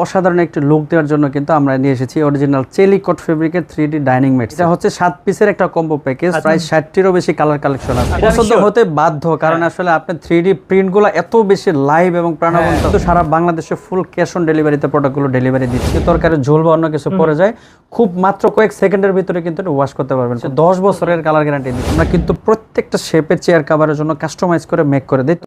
অসাধারণ একটি লুক দেওয়ার জন্য কিন্তু আমরা নিয়ে এসেছি অরিজিনাল চেলিকট ফেব্রিকের 3D ডাইনিং ম্যাট। এটা হচ্ছে 7 পিসের একটা কম্বো প্যাকেজ, প্রায় 60টিরও বেশি কালার কালেকশন আছে। পছন্দ হতে বাধ্য, কারণ আসলে আপনি 3D প্রিন্টগুলো এত বেশি লাইভ এবং প্রাণবন্ত। তো সারা বাংলাদেশে ফুল ক্যাশ অন ডেলিভারিতে প্রোডাক্টগুলো ডেলিভারি দিচ্ছি। তরকারি ঝোল বা অন্য কিছু পড়ে যায়, খুব মাত্র কয়েক সেকেন্ডের ভিতরে কিন্তু ওয়াশ করতে পারবেন। 10 বছরের কালার গ্যারান্টি দিচ্ছি। আমরা কিন্তু প্রত্যেকটা শেপের চেয়ার কভারের জন্য কাস্টমাইজ করে মেক করে দিই।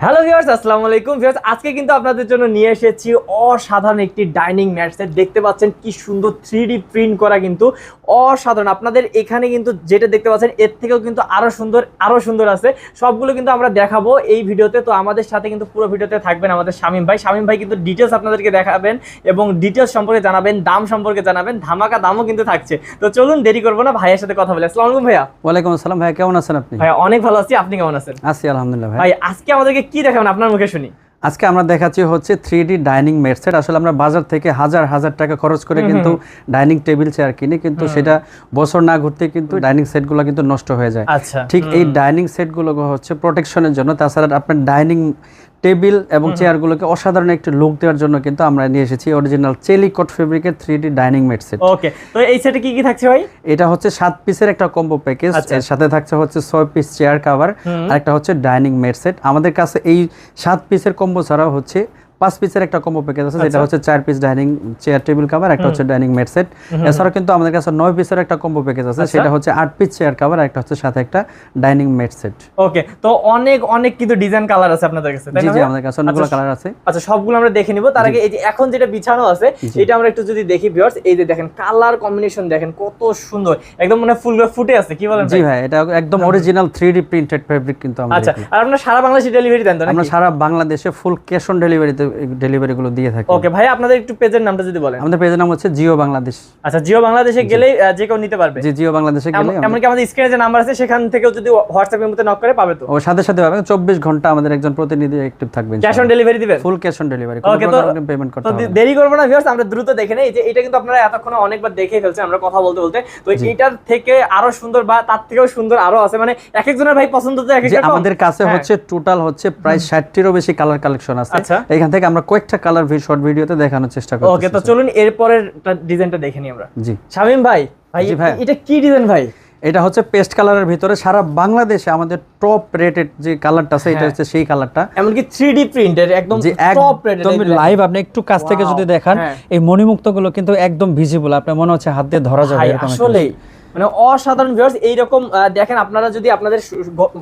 হ্যালো ভিউয়ার্স, আসসালামু আলাইকুম ভিউয়ার্স। আজকে কিন্তু আপনাদের জন্য নিয়ে এসেছি অসাধারণ একটি ডাইনিং ম্যাট সেট। দেখতে পাচ্ছেন কি সুন্দর 3D প্রিন্ট করা, কিন্তু অসাধারণ। আপনাদের এখানে কিন্তু যেটা দেখতে পাচ্ছেন এর থেকেও কিন্তু আরো সুন্দর আছে। সবগুলো কিন্তু আমরা দেখাবো এই ভিডিওতে। তো আমাদের সাথে কিন্তু পুরো ভিডিওতে থাকবেন আমাদের শামীম ভাই কিন্তু ডিটেলস আপনাদেরকে দেখাবেন এবং ডিটেলস সম্পর্কে জানাবেন, দাম সম্পর্কে জানাবেন, ধামাকা দামও কিন্তু থাকছে। তো চলুন দেরি করবো না, ভাইয়ের সাথে কথা বলি। আসসালামু আলাইকুম ভাইয়া। ওয়ালাইকুম আসসালাম ভাইয়া, কেমন আছেন আপনি? ভাইয়া অনেক ভালো আছি, আপনি কেমন আছেন? আছি আলহামদুলিল্লাহ। ভাই আজকে আমাদেরকে কি দেখাবেন আপনার মুখে শুনি? আজকে আমরা দেখাচ্ছি হচ্ছে 3D ডাইনিং ম্যাট সেট। আসলে আমরা বাজার থেকে হাজার হাজার টাকা খরচ করে কিন্তু ডাইনিং টেবিল চেয়ার কিনি, কিন্তু সেটা বছর না ঘুরতে কিন্তু ডাইনিং সেটগুলো কিন্তু নষ্ট হয়ে যায়। আচ্ছা, ঠিক এই ডাইনিং সেটগুলো হচ্ছে প্রোটেকশনের জন্য। তাছাড়া আপনার ডাইনিং টেবিল এবং চেয়ারগুলোকে অসাধারণ একটি লুক দেওয়ার জন্য কিন্তু আমরা নিয়ে এসেছি অরিজিনাল চেলিকট ফেব্রিকের 3D ডাইনিং ম্যাট সেট। ওকে, তো এই সেটে কি কি থাকছে ভাই? এটা হচ্ছে 7 পিসের একটা কম্বো প্যাকেজ। এর সাথে থাকছে হচ্ছে 6 পিস চেয়ার কভার আর একটা হচ্ছে ডাইনিং ম্যাট সেট। আমাদের কাছে এই 7 পিসের কম্বো ছাড়াও হচ্ছে 5 পিসের একটা কম্বো প্যাকেজ আছে, যেটা হচ্ছে 4 piece dining chair table cover, একটা হচ্ছে ডাইনিং ম্যাট সেট। এছাড়াও কিন্তু আমাদের কাছে 9 পিসের একটা কম্বো প্যাকেজ আছে, সেটা হচ্ছে 8 পিস চেয়ার কভার, একটা হচ্ছে সাথে একটা ডাইনিং ম্যাট সেট। ওকে, তো অনেক কিন্তু ডিজাইন কালার আছে আপনাদের কাছে, তাই জি না? জি, আমাদের কাছে অনেকগুলো কালার আছে। আচ্ছা, সবগুলো আমরা দেখে নিব। তার আগে এই যে এখন যেটা বিছানো আছে এটা আমরা একটু যদি দেখি ভিউয়ার্স, এই যে দেখেন কালার কম্বিনেশন দেখেন কত সুন্দর, একদম মানে ফুল ফুটে আছে। কি বলেন? জি ভাই, এটা একদম অরিজিনাল 3D প্রিন্টেড ফেব্রিক কিন্তু আমাদের। আচ্ছা, আর আপনারা সারা বাংলাদেশে ডেলিভারি দেন তো নাকি? আমরা সারা বাংলাদেশে ফুল ক্যাশ অন ডেলিভারিতে ডেলিভারিগুলো দিয়ে থাকি। ওকে ভাই, আপনাদের একটু পেজের নামটা যদি বলেন। আমাদের পেজের নাম হচ্ছে জিও বাংলাদেশ। আচ্ছা, জিও বাংলাদেশে গেলে যে কেউ নিতে পারবে? জি, জিও বাংলাদেশে গেলে এমনকি আমাদের স্ক্রিনে যে নাম্বার আছে সেখান থেকেও যদি হোয়াটসঅ্যাপের মধ্যে নক করে পাবে তো? ও সাথে সাথে পাবে। 24 ঘন্টা আমাদের একজন প্রতিনিধি অ্যাক্টিভ থাকবেন। ক্যাশ অন ডেলিভারি দিবেন? ফুল ক্যাশ অন ডেলিভারি, ওকে, কোনো প্রকার পেমেন্ট করতে হবে না। দেরি করব না ভিউয়ার্স, আমরা দ্রুত দেখে নেই। যে এটা কিন্তু আপনারা এতক্ষণ অনেকবার দেখেই ফেলছেন আমরা কথা বলতে বলতে। তো এটার থেকে আরো সুন্দর বা তার থেকেও সুন্দর আরো আছে, মানে এক একজনের ভাই পছন্দ তো এক এক রকম। আমাদের কাছে হচ্ছে টোটাল হচ্ছে প্রায় 60টিরও বেশি কালার কালেকশন আছে। আচ্ছা, এখান থেকে আমরা কয়েকটা কালার শর্ট ভিডিওতে দেখানোর চেষ্টা করব। ওকে, তো চলুন এরপরের ডিজাইনটা দেখে নিই আমরা। জি শামীম ভাই, এটা কি ডিজাইন ভাই? এটা হচ্ছে পেস্ট কালারের ভিতরে সারা বাংলাদেশে আমাদের টপ রেটেড যে কালারটা আছে, এটা হচ্ছে সেই কালারটা। এমনকি 3D প্রিন্টের একদম টপ রেটেড। তুমি লাইভ আপনি একটু কাছ থেকে যদি দেখান, এই মণিমুক্তগুলো কিন্তু একদম ভিজিবল, আপনার মনে হচ্ছে হাত দিয়ে ধরা যাবে এরকম। আসলে মানে অসাধারণ ভিউয়ার্স। এইরকম দেখেন, আপনারা যদি আপনাদের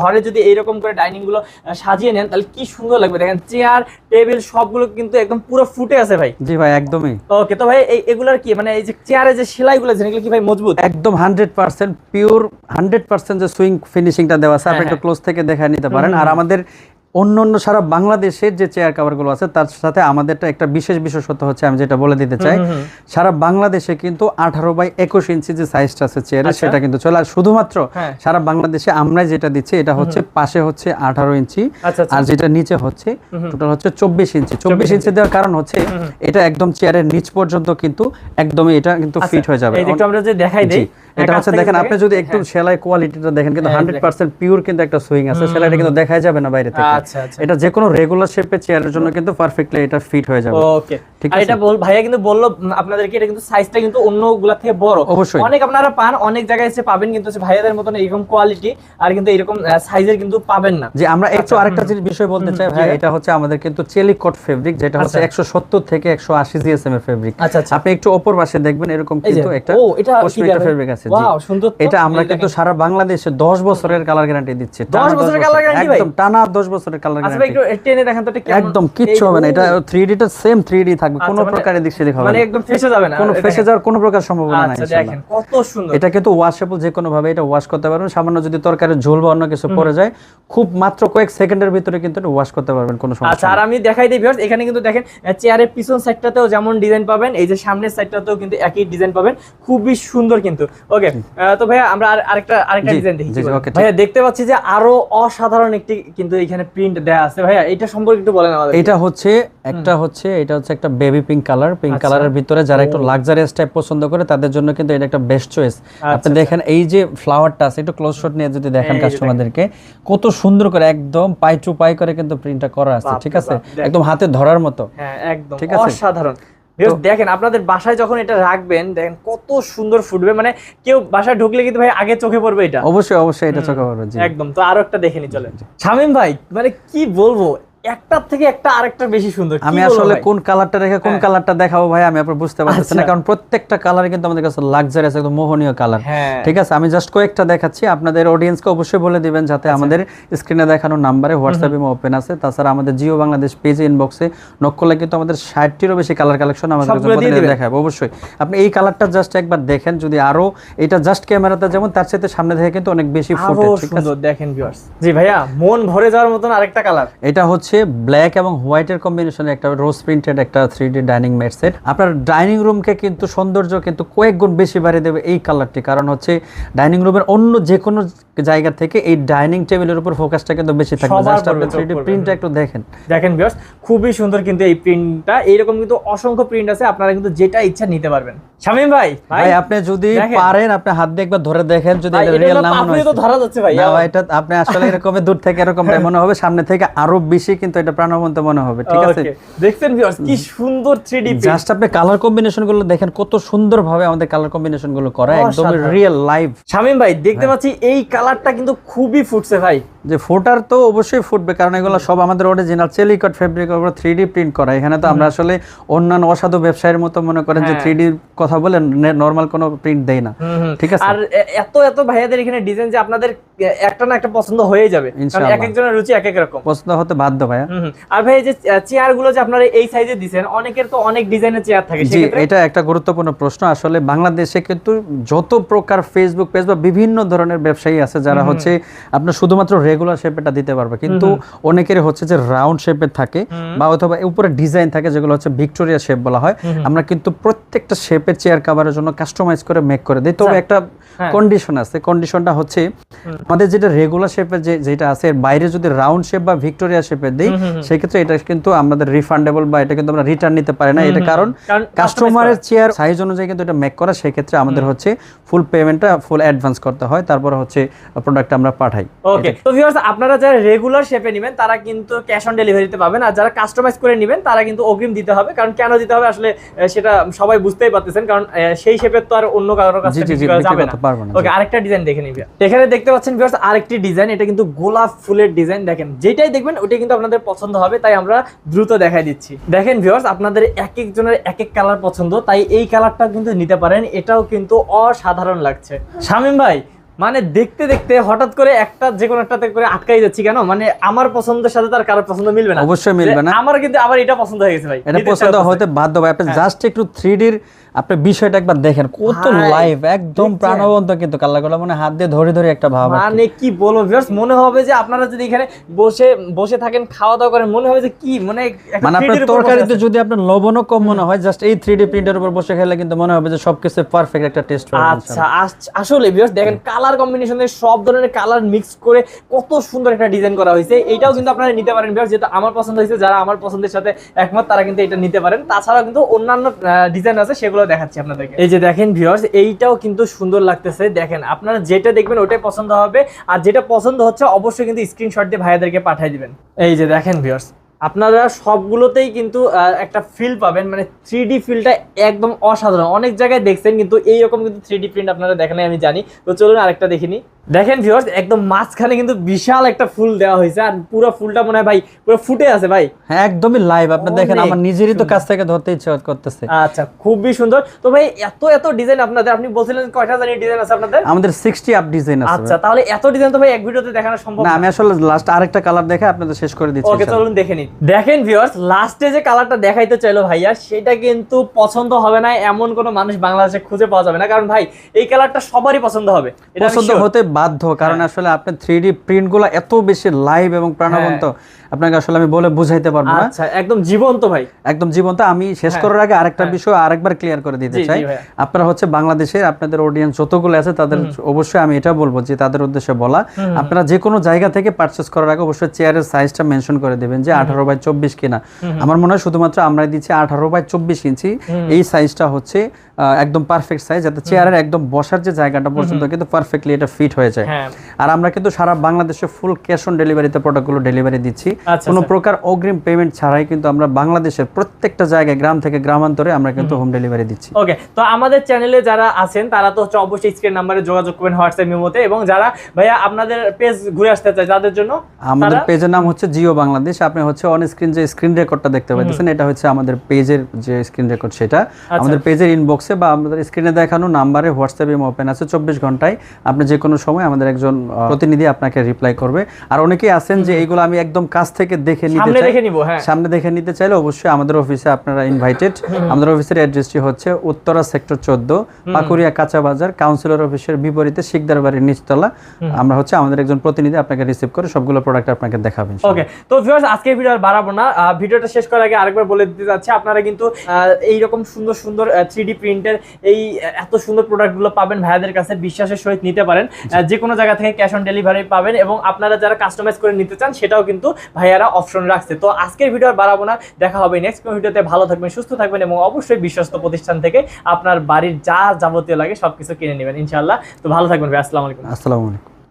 ঘরে যদি এইরকম করে ডাইনিং গুলো সাজিয়ে নেন তাহলে কি সুন্দর লাগবে। দেখেন চেয়ার টেবিল সবগুলো কিন্তু একদম পুরো ফুটে আছে ভাই। জি ভাই, একদমই। ওকে, তো ভাই এগুলার কি মানে এই যে চেয়ারে যে সেলাইগুলো আছে এগুলো কি ভাই মজবুত? একদম 100% পিওর, 100% যে সুইং ফিনিশিংটা দেওয়া আছে, আপনি একটু ক্লোজ থেকে দেখে নিতে পারেন। আর আমাদের অন্য সারা বাংলাদেশের যে চেয়ার কভারগুলো আছে তার সাথে আমাদেরটা একটা বিশেষ বিশেষত্ব হচ্ছে, আমি যেটা বলে দিতে চাই, সারা বাংলাদেশে কিন্তু 18 বাই 21 ইঞ্চি যে সাইজটা আছে চেয়ারের, সেটা কিন্তু চলে। আর শুধুমাত্র সারা বাংলাদেশে আমরা যেটা দিচ্ছি এটা হচ্ছে পাশে হচ্ছে 18 ইঞ্চি, আর যেটা নিচে হচ্ছে টোটাল হচ্ছে 24 ইঞ্চি। 24 ইঞ্চি দেওয়ার কারণ হচ্ছে এটা একদম চেয়ারের নিচ পর্যন্ত কিন্তু একদমই এটা কিন্তু ফিট হয়ে যাবে। এই একটু আমরা যদি দেখাই দেই, এটা হচ্ছে দেখেন, আপনি যদি একটু সেলাই কোয়ালিটিটা দেখেন কিন্তু 100% পিওর কিন্তু একটা সুইং আছে, সেলাইটা কিন্তু দেখা যাবে না বাইরে থেকে। এটা যে কোনো রেগুলার শেপে চেয়ারের জন্য কিন্তু পারফেক্টলি এটা ফিট হয়ে যাবে। ওকে, আর এটা ভাইয়া কিন্তু বললো আপনাদেরকে, এটা কিন্তু সাইজটা কিন্তু অন্যগুলা থেকে বড়। অবশ্যই অনেক আপনারা পান, অনেক জায়গায় এসে পাবেন, কিন্তু ভাইয়াদের মতন এরকম কোয়ালিটি আর কিন্তু এরকম সাইজের কিন্তু পাবেন না। যে আমরা একটু আরেকটা বিষয় বলতে চাই ভাই, এটা হচ্ছে আমাদের কিন্তু চেলিকট ফেব্রিক, যেটা হচ্ছে 170 থেকে 180 জিএসএম এর ফেব্রিক। আপনি একটু উপর পাশে দেখবেন এরকম কিন্তু একটা কসমেটিক ফেব্রিক আছে। ওয়াও, সুন্দর। এটা আমরা কিন্তু সারা বাংলাদেশে 10 বছরের কালার গ্যারান্টি দিচ্ছি। 10 বছরের কালার গ্যারান্টি ভাই? একদম টানা 10 বছরের কালার গ্যারান্টি। আচ্ছা ভাই, একটু টেনে দেখেন তো, এটা একদম কিচ্ছু হবে না। এটা 3D টা সেম 3D থাকবে, কোনো প্রকার এদিক সেদিক হবে না, মানে একদম ফেসে যাবে না, কোনো ফেসে যাওয়ার কোনো প্রকার সম্ভাবনা নাই। আচ্ছা দেখেন কত সুন্দর। এটা কিন্তু ওয়াশেবল, যে কোনো ভাবে এটা ওয়াশ করতে পারবেন। সামান্য যদি তরকারি ঝোল বা অন্য কিছু পড়ে যায়, খুব মাত্র কয়েক সেকেন্ডের ভিতরে কিন্তু এটা ওয়াশ করতে পারবেন, কোনো সমস্যা। আচ্ছা, আর আমি দেখাই দিই ভিউয়ার্স, এখানে কিন্তু দেখেন চেয়ারের পিছন সাইডটাতেও যেমন ডিজাইন পাবেন, এই যে সামনের সাইডটাতেও কিন্তু একই ডিজাইন পাবেন, খুবই সুন্দর কিন্তু। ওকে, তো ভাইয়া আমরা আরেকটা জি, ডিজাইন দেখি জি, কি বলেন? okay, ঠিক। ভাইয়া দেখতে পাচ্ছি যে আরো অসাধারণ একটি কিন্তু এখানে প্রিন্ট দেয়া আছে। ভাইয়া এটা সম্পর্কে একটু বলেন আমাদের। এটা হচ্ছে একটা বেবি পিঙ্ক আচ্ছা। কালারের ভিতরে যারা একটু ও। লাক্সারিয়াস টাইপ পছন্দ করে তাদের জন্য কিন্তু এটা একটা বেস্ট চয়েস। আপনি আচ্ছা, দেখেন এই যে ফ্লাওয়ারটা আছে, একটু ক্লোজ শট নিয়ে যদি দেখেন এই যে কাস্টমারদেরকে, কত সুন্দর করে একদম পাই টু পাই করে কিন্তু প্রিন্টটা করা আছে, বাপ ঠিক রে আছে, বাপ, দেখেন। একদম হাতে ধরার মতো। হ্যাঁ একদম ঠিক আছে? অসাধারণ। Viewers, দেখেন আপনাদের বাসায় যখন এটা রাখবেন, দেখেন কত সুন্দর ফুটবে, মানে কেউ বাসায় ঢুকলে কিন্তু ভাই আগে চোখে পড়বে এটা। অবশ্যই এটা চোখে পড়বে। জি, একদম। তো আরো একটা দেখে নি চলে। শামীম ভাই মানে কি বলবো, একটার থেকে একটা আরেকটা বেশি সুন্দর। আমি আসলে কোন কালারটা রেখে কোন কালারটা দেখাবো ভাই আমি আপনার বুঝতে পারতেছি না, আচ্ছা। কারণ প্রত্যেকটা কালার কিন্তু আমাদের কাছে লাক্সারিয়াস একদম মোহনীয় কালার। হ্যাঁ। ঠিক আছে, আমি জাস্ট কয়েকটা দেখাচ্ছি, আপনাদের অডিয়েন্সকে অবশ্যই বলে দিবেন যাতে আমাদের স্ক্রিনে দেখানো নাম্বারে হোয়াটসঅ্যাপ ইমো ওপেন আছে, তাছাড়া আমাদের জিও বাংলাদেশ পেজে ইনবক্সে নক করলে কিন্তু আমাদের 60টিরও বেশি কালার কালেকশন আমাদের কাছে সবগুলো দিয়ে প্রতিদিন দিবেন। দেখাবো। অবশ্যই আপনি এই কালারটা জাস্ট একবার দেখেন, যদি আরো এটা জাস্ট ক্যামেরাতে যেমন তার সাথে সামনে থেকে কিন্তু অনেক বেশি ফুটে। আরো ঠিক আছে, সুন্দর দেখেন ভিউয়ার্স। জি ভাইয়া, মন ভরে যাওয়ার মতন আরেকটা কালার। এটা হচ্ছে ব্ল্যাক এবং হোয়াইটের কম্বিনেশনে একটা রোজ প্রিন্টেড একটা 3D ডাইনিং ম্যাট সেট। আপনার ডাইনিং রুমকে কিন্তু সৌন্দর্য কিন্তু কয়েক গুণ বেশি বাড়িয়ে দেবে এই কালারটি, কারণ হচ্ছে ডাইনিং রুমের অন্য যে কোনো জায়গা থেকে এই ডাইনিং টেবিলের উপর ফোকাসটা কিন্তু বেশি থাকবে। সবার জাস্ট আপনি পড়বে, চোখ 3D পড়বে। প্রিন্টটা একটু দেখেন। দেখেন ভিউয়ার্স, খুবই সুন্দর কিন্তু এই প্রিন্টটা। এইরকম কিন্তু অসংখ্য প্রিন্ট আছে, আপনারা কিন্তু যেটা ইচ্ছা নিতে পারবেন। শামীম ভাই, ভাই আপনি যদি দেখেন। পারেন আপনি হাত দিয়ে একবার ধরে দেখেন, যদি ভাই, এটা এটা রিয়েল হলো না মনে পাপড়ি হয় তো ধরা যাচ্ছে ভাই। না ভাই, এটা আপনি আসলে এরকম দূর থেকে এরকম মনে হবে, সামনে থেকে আরো বেশি কিন্তু এটা প্রাণবন্ত মনে হবে। ঠিক আছে, Okay, দেখছেন ভিউয়ার্স কি সুন্দর 3D প্রিন্ট। জাস্ট আপনি কালার কম্বিনেশন গুলো দেখেন, কত সুন্দর ভাবে আমাদের কালার কম্বিনেশন গুলো করা, একদম অসাধারণ। Real live. শামীম ভাই দেখতে পাচ্ছি এই কালারটা কিন্তু খুবই ফুটছে ভাই। যে ফোটার তো অবশ্যই ফুটবে, কারণ এগুলো সব আমাদের অরিজিনাল চেলিকট ফেব্রিক উপর 3D প্রিন্ট করা। এখানে তো আমরা আসলে অন্যান্য অসাধু ব্যবসায়ীর মতো মনে করেন যে হ্যাঁ। 3D কথা বলে নরমাল কোনো প্রিন্ট দেই না। ঠিক আছে, আর এত ভাইয়াদের এখানে ডিজাইন যে আপনাদের একটা না একটা পছন্দ হয়ে যাবে, কারণ ইনশাআল্লাহ। এক একজনের রুচি এক এক রকম। পছন্দ হতে বাধ্য ভাইয়া। আর ভাই এই যে চেয়ার গুলো যে আপনারা এই সাইজে দিবেন, অনেকের তো অনেক ডিজাইনের চেয়ার থাকে, জি, সেক্ষেত্রে এটা একটা গুরুত্বপূর্ণ প্রশ্ন। আসলে বাংলাদেশে কিন্তু যত প্রকার ফেসবুক পেজ বা বিভিন্ন ধরনের ব্যবসায়ী আছে যারা হচ্ছে আপনার শুধুমাত্র রেগুলার শেপেরটা দিতে পারবে, কিন্তু অনেকের হচ্ছে যে রাউন্ড শেপের থাকে বা অথবা উপরে ডিজাইন থাকে, যেগুলো হচ্ছে ভিক্টোরিয়া শেপ বলা হয়। আমরা কিন্তু প্রত্যেকটা শেপের চেয়ার কভারের জন্য কাস্টমাইজ করে মেক করে দিই। তবে একটা কন্ডিশন আছে, কন্ডিশনটা হচ্ছে আমাদের যেটা রেগুলার শেপের যেটা আছে এর বাইরে যদি রাউন্ড শেপ বা ভিক্টোরিয়া শেপের দিই, সেক্ষেত্রে এটা কিন্তু আমাদের রিফান্ডেবল বা এটা কিন্তু আমরা রিটার্ন নিতে পারি না। এটা কারণ কাস্টমারের চেয়ার সাইজ অনুযায়ী কিন্তু এটা মেক করা, সেক্ষেত্রে আমাদের হচ্ছে ফুল পেমেন্টটা ফুল অ্যাডভান্স করতে হয়, তারপরে হচ্ছে প্রোডাক্ট আমরা পাঠাই। ওকে, তো ভিউয়ার্স আপনারা যারা রেগুলার শেপে নেবেন তারা কিন্তু ক্যাশ অন ডেলিভারিতে পাবেন, আর যারা কাস্টমাইজ করে নেবেন তারা কিন্তু অগ্রিম দিতে হবে। কারণ কেন দিতে হবে আসলে সেটা সবাই বুঝতেই পারতেছেন, কারণ সেই শেপের তো আর অন্য কারোর কাছে বিক্রি করা যাবে না। ওকে, আরেকটা ডিজাইন দেখে নিবি। এখানে দেখতে পাচ্ছেন ভিউয়ার্স আরেকটি ডিজাইন, এটা কিন্তু গোলাপ ফুলের ডিজাইন। দেখেন যেটাই দেখবেন ওইটাই কিন্তু আপনাদের পছন্দ হবে, তাই আমরা দ্রুত দেখাই দিচ্ছি। দেখেন ভিউয়ার্স আপনাদের এক একজনের এক এক কালার পছন্দ, তাই এই কালারটা কিন্তু নিতে পারেন। এটাও কিন্তু অসাধারণ লাগছে। শামীম ভাই মানে দেখতে দেখতে হঠাৎ করে একটা যে কোনো একটাতে করে আটকাই যাচ্ছি কেন, মানে আমার পছন্দের সাথে তার কারোর পছন্দ মিলবে না। অবশ্যই মিলবে না। আমার কিন্তু আবার এটা পছন্দ হয়ে গেছে ভাই, এটা পছন্দ হতে বাধ্য ভাই। আপনি জাস্ট একটু 3Dর আপনি বিষয়টা একবার দেখেন, কত ভাই, লাইভ, একদম প্রাণবন্ত কিন্তু কালারগুলো, মানে হাত দিয়ে ধরে ধরে একটা ভাব। মানে কি বলবো ভিউয়ার্স, মনে হবে যে আপনারা যদি এখানে বসে থাকেন খাওয়া দাওয়া করেন, মনে হবে যে কি মানে একটা মানে 3D আপনার র উপর তরকারিতে বসে যদি আপনার লবণও কম মনে হয়, জাস্ট এই 3D প্রিন্টের উপর বসে খেলে কিন্তু মনে হবে যে সবকিছু পারফেক্ট একটা টেস্ট হবে। আচ্ছা আসলে ভিউয়ার্স দেখেন কালার কম্বিনেশনে সব ধরনের কালার মিক্স করে কত সুন্দর একটা ডিজাইন করা হয়েছে। এইটাও কিন্তু আপনারা নিতে পারেন ভিউয়ার্স, যেটা আমার পছন্দ হয়েছে, যারা আমার পছন্দের সাথে একমত তারা কিন্তু এটা নিতে পারেন। তাছাড়া কিন্তু অন্যান্য ডিজাইন আছে, সেগুলো দেখাচ্ছি আপনাদেরকে। এই যে দেখেন ভিউয়ার্স এইটাও কিন্তু সুন্দর লাগতেছে। দেখেন আপনারা যেটা দেখবেন ওটাই পছন্দ হবে, আর যেটা পছন্দ হচ্ছে অবশ্যই কিন্তু স্ক্রিনশট দিয়ে ভাইয়াদেরকে পাঠিয়ে দিবেন। এই যে দেখেন ভিউয়ার্স আপনারা সবগুলোতেই কিন্তু একটা ফিল পাবেন, মানে 3D ফিলটা একদম অসাধারণ। অনেক জায়গায় দেখছেন কিন্তু এইরকম কিন্তু 3D প্রিন্ট আপনারা দেখেন আমি জানি। তো চলুন আরেকটা দেখিনি। দেখেন ভিউয়ার্স একদম মাঝখানে কিন্তু বিশাল একটা ফুল দেওয়া হয়েছে, আর পুরো ফুলটা মনে হয় ভাই পুরো ফুটে আছে ভাই। হ্যাঁ একদমই লাইভ। আপনি দেখেন আমার নিজেরই তো কাছ থেকে ধরতে ইচ্ছে করতেছে। আচ্ছা খুবই সুন্দর। তো ভাই এত ডিজাইন আপনাদের, আপনি বলছিলেন কয়টা জানি ডিজাইন আছে আপনাদের? আমাদের 60 আপ ডিজাইন আছে। আচ্ছা তাহলে এত ডিজাইন তো ভাই এক ভিডিওতে দেখানো সম্ভব না, না। আমি আসলে লাস্ট আরেকটা কালার দেখে আপনাদের শেষ করে দিচ্ছি। ওকে চলুন দেখে নিন। দেখেন ভিউয়ার্স লাস্টে যে কালারটা দেখাইতে চাইলো ভাইয়া, সেটা কিন্তু পছন্দ হবে না এমন কোনো মানুষ বাংলাদেশে খুঁজে পাওয়া যাবে না, কারণ ভাই এই কালারটা সবারই পছন্দ হবে। এটা পছন্দ হতে বাধ্য, কারণ আসলে আপনি 3D প্রিন্ট গুলো এত বেশি লাইভ এবং প্রাণবন্ত, আপনাকে আসলে আমি বলে বুঝাইতে পারবো না। আচ্ছা, একদম জীবন্ত ভাই, একদম জীবন্ত। আমি শেষ করার আগে আরেকটা বিষয় আরেকবার ক্লিয়ার করে দিতে চাই। আপনারা হচ্ছে বাংলাদেশের আপনাদের অডিয়েন্স যতগুলো আছে তাদের অবশ্যই আমি এটা বলবো যে তাদের উদ্দেশ্যে বলা, আপনারা যে কোনো জায়গা থেকে পারচেজ করার আগে অবশ্যই চেয়ারের সাইজটা মেনশন করে দিবেন যে 18x24 কিনা। আমার মনে হয় শুধুমাত্র আমরা দিচ্ছি 18x24 ইঞ্চি, এই সাইজটা হচ্ছে একদম পারফেক্ট সাইজ, যাতে চেয়ারের একদম বসার যে জায়গাটা পর্যন্ত কিন্তু পারফেক্টলি এটা ফিট হয়ে যায়। আর আমরা কিন্তু সারা বাংলাদেশে ফুল ক্যাশ অন ডেলিভারিতে প্রোডাক্টগুলো ডেলিভারি দিচ্ছি, কোনো প্রকার অগ্রিম পেমেন্ট ছাড়াই কিন্তু আমরা বাংলাদেশের প্রত্যেকটা জায়গায়, গ্রাম থেকে গ্রামান্তরে আমরা কিন্তু হোম ডেলিভারি দিচ্ছি। ওকে, তো আমাদের চ্যানেলে যারা আছেন তারা তো হচ্ছে অবশ্যই স্ক্রিন নাম্বারে যোগাযোগ করবেন হোয়াটসঅ্যাপ মেমোতে, এবং যারা ভাইয়া আপনাদের পেজ ঘুরে আসতে চায় তাদের জন্য আমাদের পেজের নাম হচ্ছে জিও বাংলাদেশ। আপনি হচ্ছে অন স্ক্রিন যে স্ক্রিন রেকর্ডটা দেখতে পাচ্ছেন, এটা হচ্ছে আমাদের পেজের যে স্ক্রিন রেকর্ড, সেটা আমাদের পেজের ইনবক্সে বা আমাদের স্ক্রিনে দেখানো নাম্বারে হোয়াটসঅ্যাপ ইমো ওপেন আছে 24 ঘন্টায়। আপনি যে কোনো সময় আমাদের একজন প্রতিনিধি আপনাকে রিপ্লাই করবে। আর অনেকেই আছেন যে এইগুলো আমি একদম কাছ থেকে দেখে নিতে চাই, সামনে দেখে নিতে চাইলে অবশ্যই আমাদের অফিসে আপনারা ইনভাইটেড। আমাদের অফিসের অ্যাড্রেসটি হচ্ছে উত্তরা সেক্টর 14, পাকুড়িয়া কাঁচা বাজার, কাউন্সিলর অফিসের বিপরীতে শিকদার বাড়ির নিচতলা। আমরা হচ্ছে আমাদের একজন প্রতিনিধি আপনাকে রিসিভ করে সবগুলো প্রোডাক্ট আপনাকে দেখাবেন। ওকে, তো ভিউয়ার্স আজকে ভিডিও আর বাড়াবো না, ভিডিওটা শেষ করার আগে আরেকবার বলে দিতে যাচ্ছি, আপনারা কিন্তু এই রকম সুন্দর সুন্দর 3D প্রিন্টের এই এত সুন্দর প্রোডাক্টগুলো পাবেন ভাইয়াদের কাছে, বিশ্বাসের সহিত নিতে পারেন। যে কোনো জায়গা থেকে ক্যাশ অন ডেলিভারি পাবেন, এবং আপনারা যারা কাস্টমাইজ করে নিতে চান সেটাও কিন্তু ভাইয়ারা অপশন রাখছে। তো আজকের ভিডিও আর বাড়াবো না, দেখা হবে নেক্সট কোনো ভিডিওতে। ভালো থাকবেন, সুস্থ থাকবেন, এবং অবশ্যই বিশ্বস্ত প্রতিষ্ঠান থেকে আপনার বাড়ির যা যাবতীয় লাগে সবকিছু কিনে নেবেন ইনশাআল্লাহ। তো ভালো থাকবেন ভাই, আসসালামু আলাইকুম। আসসালামু আলাইকুম।